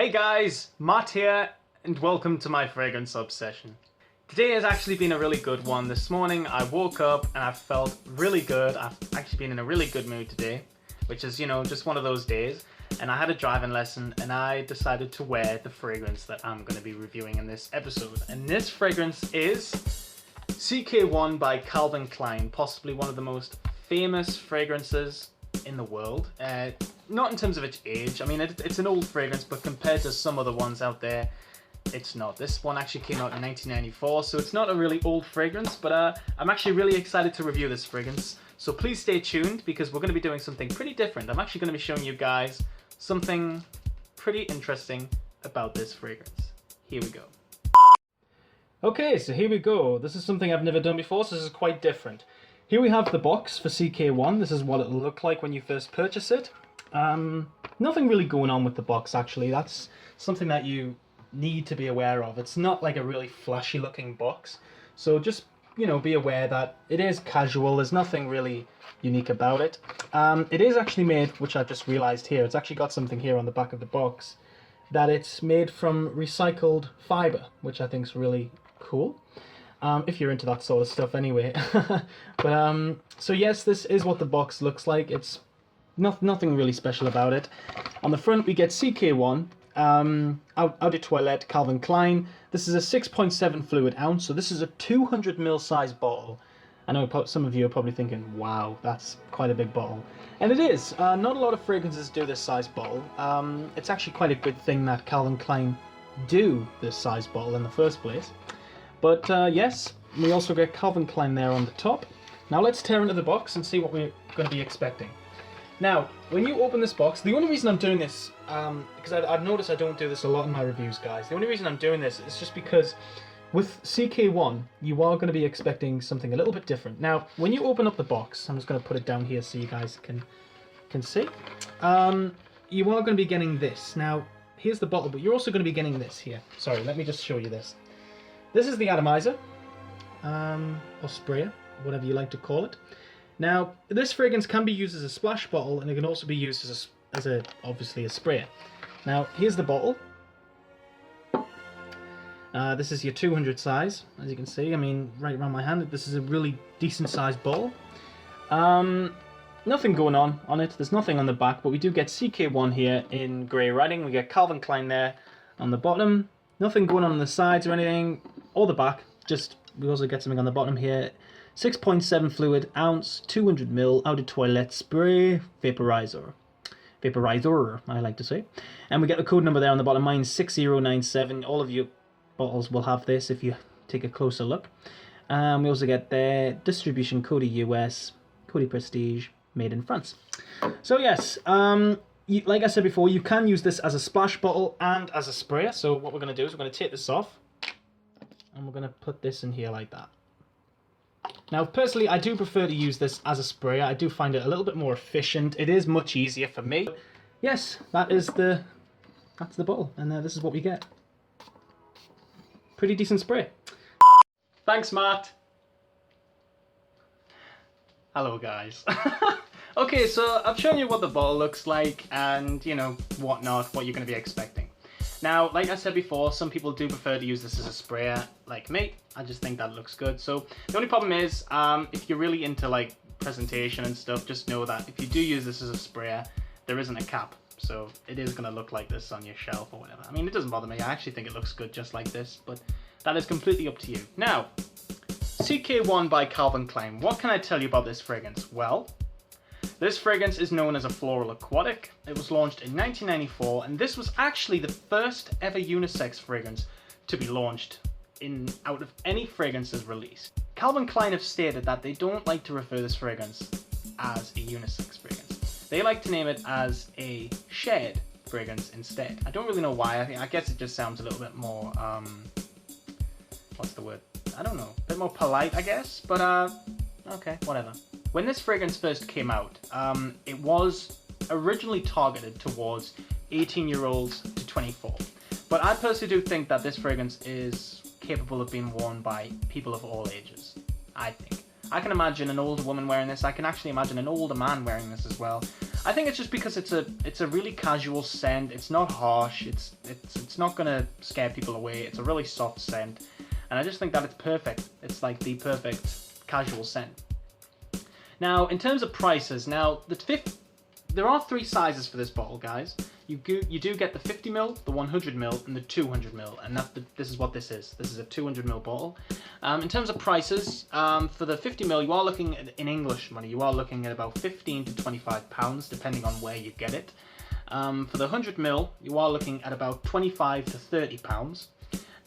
Hey guys, Matt here, and welcome to my fragrance obsession. Today has actually been a really good one. This morning I woke up and I felt really good. I've actually been in a really good mood today, which is, just one of those days. And I had a driving lesson and I decided to wear the fragrance that I'm going to be reviewing in this episode. And this fragrance is CK1 by Calvin Klein, possibly one of the most famous fragrances in the world. Not in terms of its age. I mean, it's an old fragrance, but compared to some other ones out there, it's not. This one actually came out in 1994, so it's not a really old fragrance, but I'm actually really excited to review this fragrance. So please stay tuned, because we're going to be doing something pretty different. I'm actually going to be showing you guys something pretty interesting about this fragrance. Here we go. Okay, so here we go. This is something I've never done before, so this is quite different. Here we have the box for CK1. This is what it'll look like when you first purchase it. Nothing really going on with the box, actually. That's something that you need to be aware of. It's not like a really flashy looking box. So just, be aware that it is casual. There's nothing really unique about it. It is actually made, which I've just realized here, it's actually got something here on the back of the box, that it's made from recycled fiber, which I think is really cool. If you're into that sort of stuff anyway. But so yes, this is what the box looks like. It's nothing really special about it. On the front we get CK1, Eau de Toilette, Calvin Klein. This is a 6.7 fluid ounce, so this is a 200ml size bottle. I know some of you are probably thinking, wow, that's quite a big bottle. And it is. Not a lot of fragrances do this size bottle. It's actually quite a good thing that Calvin Klein do this size bottle in the first place. But yes, we also get Calvin Klein there on the top. Now let's tear into the box and see what we're going to be expecting. Now, when you open this box, the only reason I'm doing this, because I've noticed I don't do this a lot in my reviews, guys. The only reason I'm doing this is just because with CK1, you are going to be expecting something a little bit different. Now, when you open up the box, I'm just going to put it down here so you guys can see. You are going to be getting this. Now, here's the bottle, but you're also going to be getting this here. Sorry, let me just show you this. This is the atomizer, or sprayer, whatever you like to call it. Now, this fragrance can be used as a splash bottle, and it can also be used as obviously a sprayer. Now, here's the bottle. This is your 200 size, as you can see. I mean, right around my hand, this is a really decent sized bottle. Nothing going on it. There's nothing on the back, but we do get CK1 here in grey writing. We get Calvin Klein there on the bottom. Nothing going on the sides or anything, or the back. Just, we also get something on the bottom here. 6.7 fluid ounce, 200ml Eau de Toilette spray vaporizer, I like to say. And we get the code number there on the bottom. Mine's 6097. All of your bottles will have this if you take a closer look. We also get the distribution code US, code Prestige, made in France. So yes, like I said before, you can use this as a splash bottle and as a sprayer. So what we're going to do is we're going to take this off and we're going to put this in here like that. Now, personally, I do prefer to use this as a sprayer. I do find it a little bit more efficient. It is much easier for me. Yes, that's the bottle, and this is what we get. Pretty decent spray. Thanks, Matt. Hello, guys. Okay, so I've shown you what the bottle looks like, and what you're going to be expecting. Now, like I said before, some people do prefer to use this as a sprayer, like me. I just think that looks good. So the only problem is, if you're really into like presentation and stuff, just know that if you do use this as a sprayer, there isn't a cap. So it is going to look like this on your shelf or whatever. I mean, it doesn't bother me. I actually think it looks good just like this, but that is completely up to you. Now, CK1 by Calvin Klein. What can I tell you about this fragrance? Well, this fragrance is known as a floral aquatic. It was launched in 1994, and this was actually the first ever unisex fragrance to be launched out of any fragrances released. Calvin Klein have stated that they don't like to refer this fragrance as a unisex fragrance. They like to name it as a shared fragrance instead. I don't really know why. I guess it just sounds a little bit more, what's the word? I don't know. A bit more polite, I guess, but okay, whatever. When this fragrance first came out, it was originally targeted towards 18-year-olds to 24. But I personally do think that this fragrance is capable of being worn by people of all ages, I think. I can imagine an older woman wearing this. I can actually imagine an older man wearing this as well. I think it's just because it's a really casual scent. It's not harsh. It's not gonna scare people away. It's a really soft scent, and I just think that it's perfect. It's like the perfect casual scent. Now, in terms of prices, there are 3 sizes for this bottle, guys. You do get the 50ml, the 100ml, and the 200ml, and this is what this is. This is a 200ml bottle. In terms of prices, for the 50ml, you are looking at, in English money, you are looking at about £15 to £25, depending on where you get it. For the 100ml, you are looking at about £25 to £30.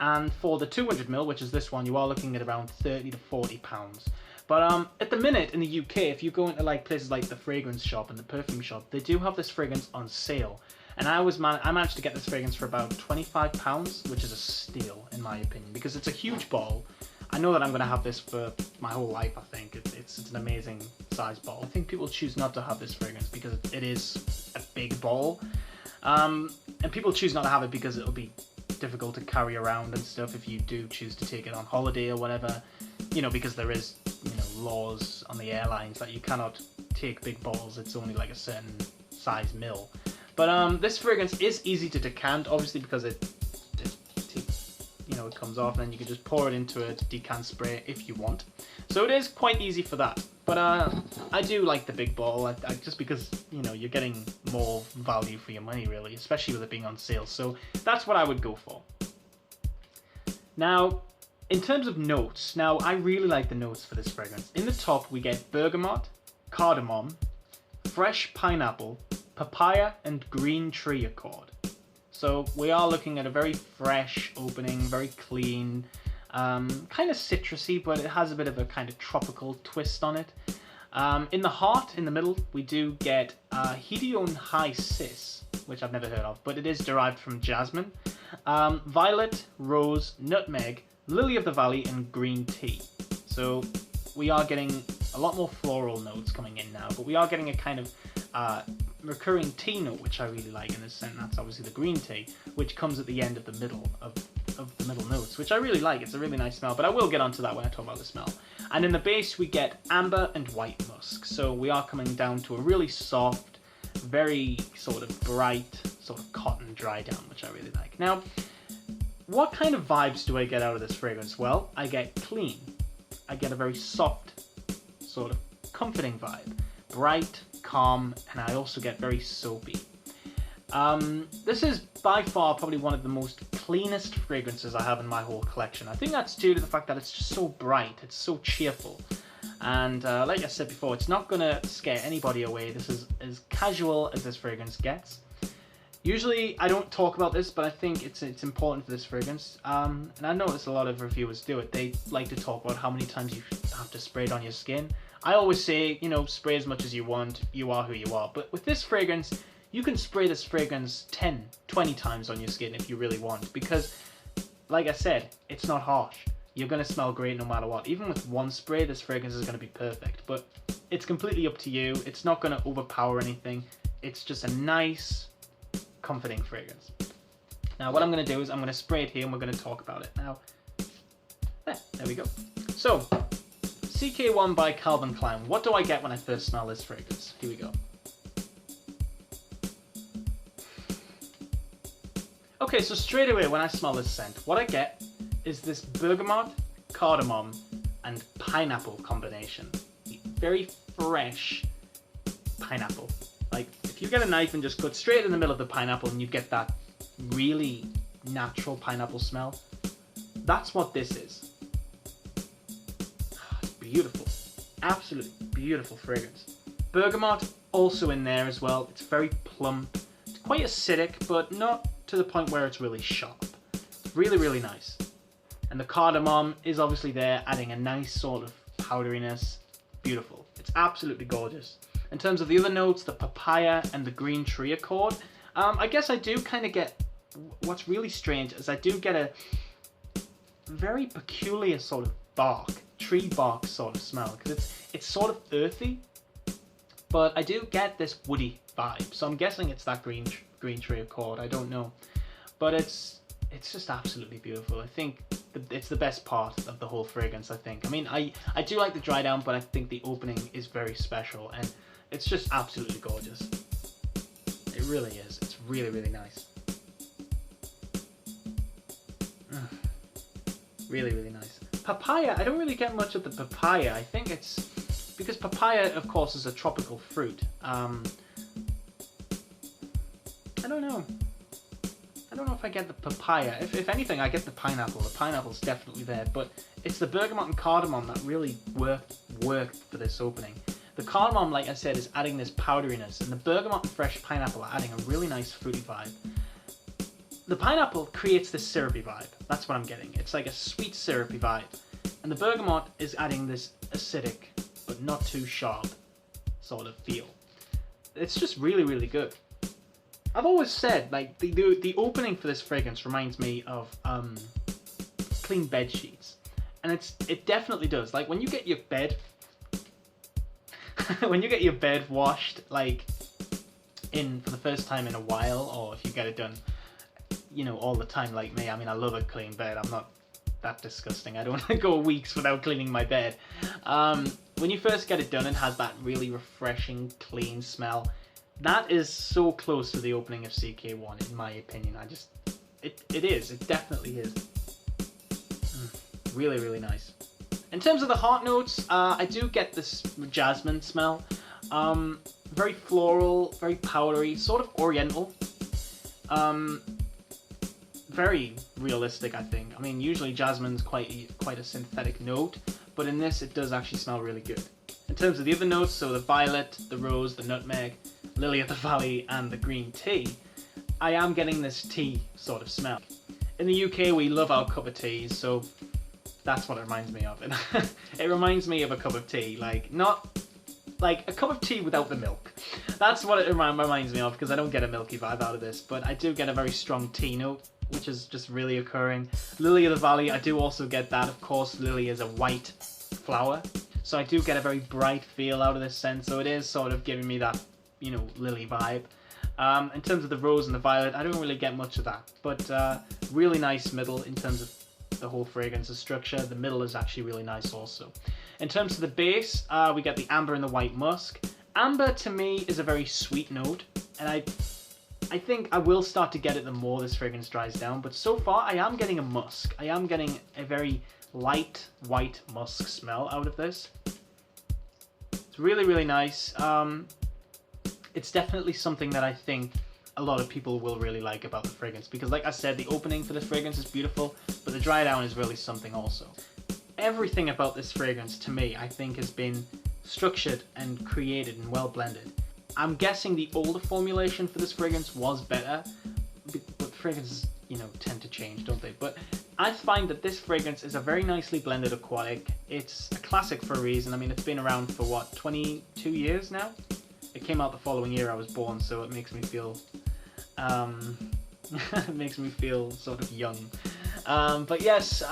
And for the 200ml, which is this one, you are looking at around £30 to £40. But at the minute in the UK, if you go into like places like the fragrance shop and the perfume shop, they do have this fragrance on sale. And I managed to get this fragrance for about £25, which is a steal in my opinion, because it's a huge bottle. I know that I'm going to have this for my whole life, I think. It's an amazing size bottle. I think people choose not to have this fragrance because it is a big bottle. And people choose not to have it because it'll be difficult to carry around and stuff if you do choose to take it on holiday or whatever. You know, because there is, you know, laws on the airlines that you cannot take big bottles. It's only like a certain size mil. But this fragrance is easy to decant, obviously, because it comes off, and then you can just pour it into a decant spray if you want. So it is quite easy for that. But I do like the big bottle, just because, you know, you're getting more value for your money, really, especially with it being on sale. So that's what I would go for. Now, in terms of notes, I really like the notes for this fragrance. In the top, we get bergamot, cardamom, fresh pineapple, papaya, and green tree accord. So we are looking at a very fresh opening, very clean, kind of citrusy, but it has a bit of a kind of tropical twist on it. In the heart, in the middle, we do get Hedione High Cis, which I've never heard of, but it is derived from jasmine, violet, rose, nutmeg, lily of the valley, and green tea. So we are getting a lot more floral notes coming in now, but we are getting a kind of recurring tea note, which I really like in this scent. That's obviously the green tea, which comes at the end of the middle of the middle notes, which I really like. It's a really nice smell, but I will get onto that when I talk about the smell. And in the base, we get amber and white musk. So we are coming down to a really soft, very sort of bright, sort of cotton dry down, which I really like. Now, what kind of vibes do I get out of this fragrance? Well, I get clean. I get a very soft, sort of comforting vibe. Bright, calm, and I also get very soapy. This is by far probably one of the most cleanest fragrances I have in my whole collection. I think that's due to the fact that it's just so bright, it's so cheerful. And like I said before, it's not going to scare anybody away. This is as casual as this fragrance gets. Usually I don't talk about this, but I think it's important for this fragrance. And I notice a lot of reviewers do it. They like to talk about how many times you have to spray it on your skin. I always say, you know, spray as much as you want, you are who you are. But with this fragrance, you can spray this fragrance 10, 20 times on your skin if you really want. Because, like I said, it's not harsh. You're going to smell great no matter what. Even with one spray, this fragrance is going to be perfect. But it's completely up to you. It's not going to overpower anything. It's just a nice, comforting fragrance. Now, what I'm going to do is I'm going to spray it here and we're going to talk about it. Now, there we go. So, CK1 by Calvin Klein. What do I get when I first smell this fragrance? Here we go. Okay, so straight away when I smell this scent, what I get is this bergamot, cardamom, and pineapple combination. Very fresh pineapple. Like, if you get a knife and just cut straight in the middle of the pineapple and you get that really natural pineapple smell, that's what this is. Beautiful, absolutely beautiful fragrance. Bergamot also in there as well. It's very plump. It's quite acidic, but not to the point where it's really sharp. Really, really nice. And the cardamom is obviously there, adding a nice sort of powderiness. Beautiful. It's absolutely gorgeous. In terms of the other notes, the papaya and the green tree accord, I guess I do kind of get, what's really strange is I do get a very peculiar sort of bark, tree bark sort of smell, because it's sort of earthy, but I do get this woody vibe. So I'm guessing it's that green tree accord. I don't know, but it's just absolutely beautiful. I think it's the best part of the whole fragrance. I think. I mean, I do like the dry down, but I think the opening is very special. And It's just absolutely gorgeous. It really is. It's really, really nice. Really, really nice. Papaya, I don't really get much of the papaya. I think it's because papaya, of course, is a tropical fruit. I don't know. I don't know if I get the papaya. If anything, I get the pineapple. The pineapple's definitely there, but it's the bergamot and cardamom that really worked for this opening. The cardamom, like I said, is adding this powderiness, and the bergamot and fresh pineapple are adding a really nice fruity vibe. The pineapple creates this syrupy vibe. That's what I'm getting. It's like a sweet syrupy vibe. And the bergamot is adding this acidic, but not too sharp sort of feel. It's just really, really good. I've always said, like, the opening for this fragrance reminds me of clean bed sheets. And it definitely does. Like, when you get your bed when you get your bed washed, like, for the first time in a while, or if you get it done, you know, all the time like me. I mean, I love a clean bed. I'm not that disgusting. I don't want to go weeks without cleaning my bed. When you first get it done, it has that really refreshing, clean smell. That is so close to the opening of CK1, in my opinion. It is. It definitely is. Really, really nice. In terms of the heart notes, I do get this jasmine smell. Very floral, very powdery, sort of oriental. Very realistic, I think. I mean, usually jasmine's quite a synthetic note, but in this it does actually smell really good. In terms of the other notes, so the violet, the rose, the nutmeg, lily of the valley, and the green tea, I am getting this tea sort of smell. In the UK, we love our cup of teas, so that's what it reminds me of. It reminds me of a cup of tea, not like a cup of tea without the milk. That's what it reminds me of, because I don't get a milky vibe out of this, but I do get a very strong tea note, which is just really occurring. Lily of the valley, I do also get that. Of course, lily is a white flower, so I do get a very bright feel out of this scent, so it is sort of giving me that, you know, lily vibe. In terms of the rose and the violet, I don't really get much of that, but really nice middle in terms of the whole fragrance's structure. The middle is actually really nice also. In terms of the base, we get the amber and the white musk. Amber to me is a very sweet note, and I think I will start to get it the more this fragrance dries down, but so far I am getting a musk. I am getting a very light white musk smell out of this. It's really, really nice. It's definitely something that I think a lot of people will really like about the fragrance, because like I said, the opening for this fragrance is beautiful, but the dry down is really something also. Everything about this fragrance to me, I think, has been structured and created and well blended. I'm guessing the older formulation for this fragrance was better, but fragrances, you know, tend to change, don't they? But I find that this fragrance is a very nicely blended aquatic. It's a classic for a reason. I mean, it's been around for what, 22 years now? It came out the following year I was born, so it makes me feel it makes me feel sort of young. But yes,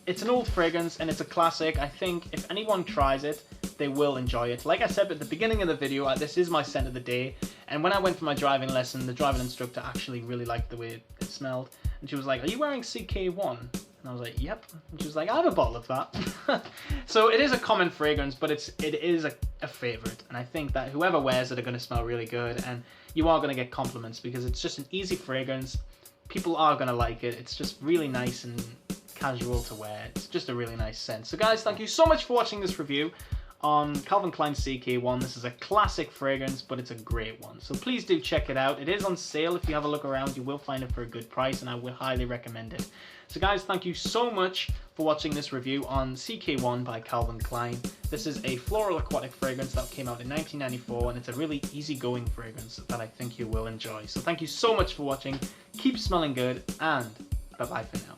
it's an old fragrance and it's a classic. I think if anyone tries it, they will enjoy it. Like I said at the beginning of the video, this is my scent of the day, and when I went for my driving lesson, the driving instructor actually really liked the way it smelled, and she was like, "Are you wearing CK1?" And I was like, "Yep." And she was like, "I have a bottle of that." So it is a common fragrance, but it is a favorite, and I think that whoever wears it are going to smell really good, and you are going to get compliments because it's just an easy fragrance. People are going to like it. It's just really nice and casual to wear. It's just a really nice scent. So guys, thank you so much for watching this review on Calvin Klein CK1. This is a classic fragrance, but it's a great one. So please do check it out. It is on sale. If you have a look around, you will find it for a good price, and I would highly recommend it. So guys, thank you so much for watching this review on CK1 by Calvin Klein. This is a floral aquatic fragrance that came out in 1994, and it's a really easygoing fragrance that I think you will enjoy. So thank you so much for watching. Keep smelling good, and bye-bye for now.